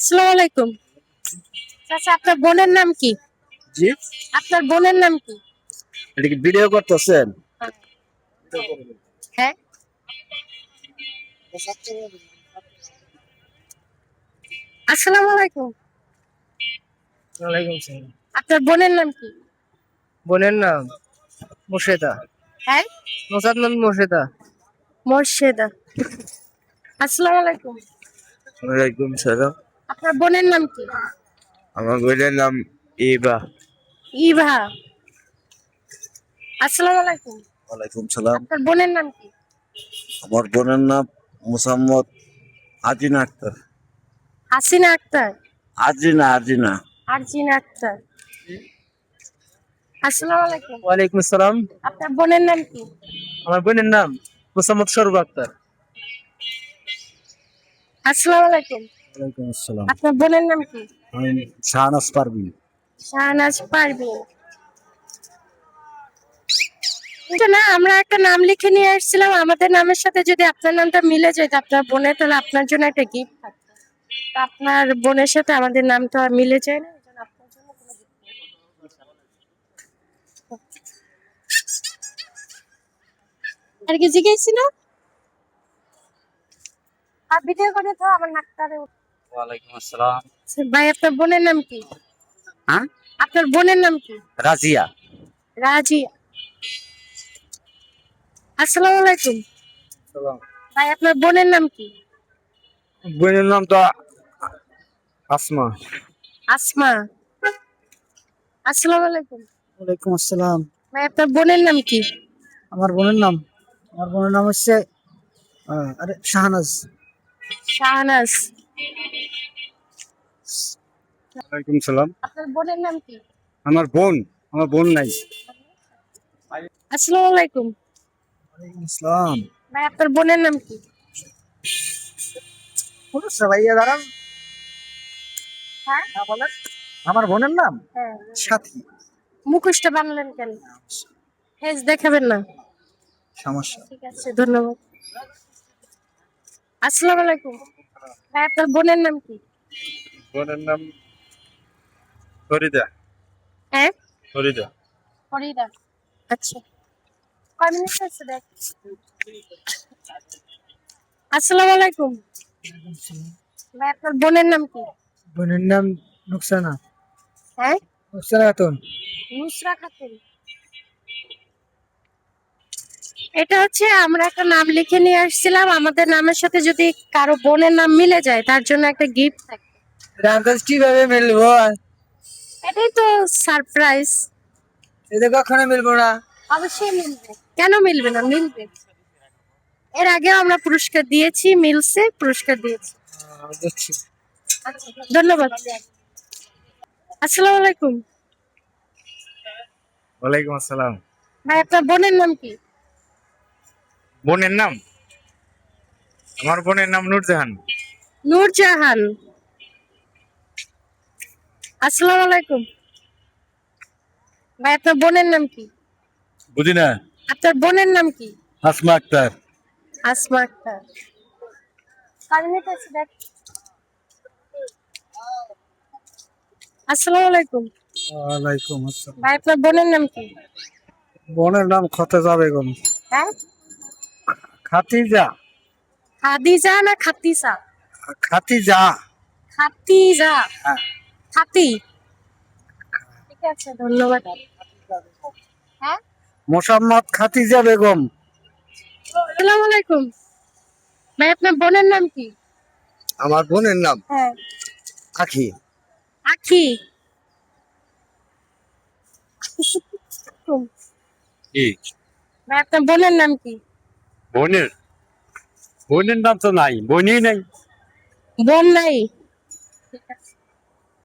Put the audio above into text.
আসসালামু আলাইকুম। আচ্ছা, আপনার বোনের নাম কি? জি, আপনার বোনের নাম কি? এটা কি ভিডিও করতেছেন? হ্যাঁ, আসসালামু আলাইকুম। ওয়ালাইকুম সালাম। আপনার বোনের নাম কি? বোনের নাম মোর্শেদা। হ্যাঁ, মোসাদ্দদ মোর্শেদা। মোর্শেদা। আসসালামু আলাইকুম। ওয়ালাইকুম সালাম। আপনার বোনের নাম কি? আমার বোনের নাম ইবা। ইভা। আসসালামু আলাইকুম। ওয়ালাইকুম সালাম। আপনার বোনের নাম কি? আমার বোনের নাম মোসাম্মদ আজিনা আক্তার। হাসিনা আক্তার। আজিনা আজিনা। আরজিনা আক্তার। আসসালামু আলাইকুম। ওয়ালাইকুম আসসালাম। আপনার বোনের নাম কি? আমার বোনের নাম মোসাম্মদ সরব আক্তার। আসসালামু আলাইকুম। ওয়ালাইকুম আসসালাম। আপনার বোনের নাম কি? আমি শাহনাজ পারভিন। শাহনাজ পারভিন। এটা না, আমরা একটা নাম লিখে নিয়ে আসছিলাম, আমাদের নামের সাথে যদি আপনার নামটা মিলে যায় আপনার বোনের, তাহলে আপনার জন্য একটা গিফট থাকবে। তো আপনার বোনের সাথে আমাদের নামটা মিলে যায় না, এজন্য আপনার জন্য কোনো gift নেই। আর কি জিজ্ঞেসি না, আর ভিডিও করে তো আমার নাকটারে ওয়ালাইকুম আসসালাম। ভাই, আপনার বোনের নাম কি? হ্যাঁ, আপনার বোনের নাম কি? রাজিয়া। রাজিয়া। আসসালামু আলাইকুম। ভাই, আপনার বোনের নাম কি? বোনের নাম তো আসমা। আসমা। আসসালামু আলাইকুম। ওয়ালাইকুম আসসালাম। ভাই, আপনার বোনের নাম কি? আমার বোনের নাম হচ্ছে আরে শাহনাজ। শাহনাজ। ওয়ালাইকুম সালাম। আপনার বোনের নাম কি? আমার বোন নাই। আসসালামু আলাইকুম। ওয়ালাইকুম আসসালাম। ভাই, আপনার বোনের নাম কি? ভাইয়া দাঁড়ান। হ্যাঁ, বলেন। আমার বোনের নাম হ্যাঁ। সাথী। মুখোশটা বাংলেন কেন? ফেস দেখাবেন না? সমস্যা। ঠিক আছে, ধন্যবাদ। আসসালামু আলাইকুম। ভাই, আপনার বোনের নাম কি? বোনের নাম ফরিদা। হ্যাঁ, ফরিদা। ফরিদা। আচ্ছা, কয় মিনিট হয়েছে দেখ। আসসালামু আলাইকুম। ভাই, আপনার বোনের নাম কি? বোনের নাম নুকসানা। হ্যাঁ, নুকসানা খাতুন। নুসরা খাতুন। এটা হচ্ছে, আমরা একটা নাম লিখে নিয়ে আসছিলাম, আমাদের নামের সাথে যদি কারো বোনের নাম মিলে যায় তার জন্য একটা গিফট থাকে। আঙ্কাজ কিভাবে মিলবো? এটাই তো সারপ্রাইজ। এটা কখনো মিলবো না। অবশ্যই মিলবে। কেন মিলবে না? মিলবে। এর আগেও আমরা পুরস্কার দিয়েছি, মিলছে, পুরস্কার দিয়েছি। দেখছি। আচ্ছা, ধন্যবাদ। আসসালামু আলাইকুম। ওয়ালাইকুম আসসালাম। ভাই, আপনার বোনের নাম কি? বোনের নাম আমার বোনের নাম নূরজাহান। নূরজাহান। আসসালামু আলাইকুম। ভাই, আপনার বোনের নাম কি? বুঝি না। আপনার বোনের নাম কি? আসমা আক্তার। আসমা আক্তার। কয় মিনিট আছে দেখ। আসসালামু আলাইকুম। ওয়ালাইকুম আসসালাম। ভাই, আপনার বোনের নাম কি? বোনের নাম খতেজা বেগম। হ্যাঁ, খাতিজা। খাদিজা না খাতিসা? খাতিজা। খাতিজা। হ্যাঁ। খাতি। ঠিক আছে, ধন্যবাদ। হ্যাঁ, মোসাম্মদ খাতিজা বেগম। আসসালামু আলাইকুম। ভাই, আপনার বোনের নাম কি? আমার বোনের নাম হ্যাঁ, আখি। আখি। কি ভাই, আপনার বোনের নাম কি? বোনের বোনের নাম তো নাই, বোনই নাই। বোন নাই। ঠিক আছে।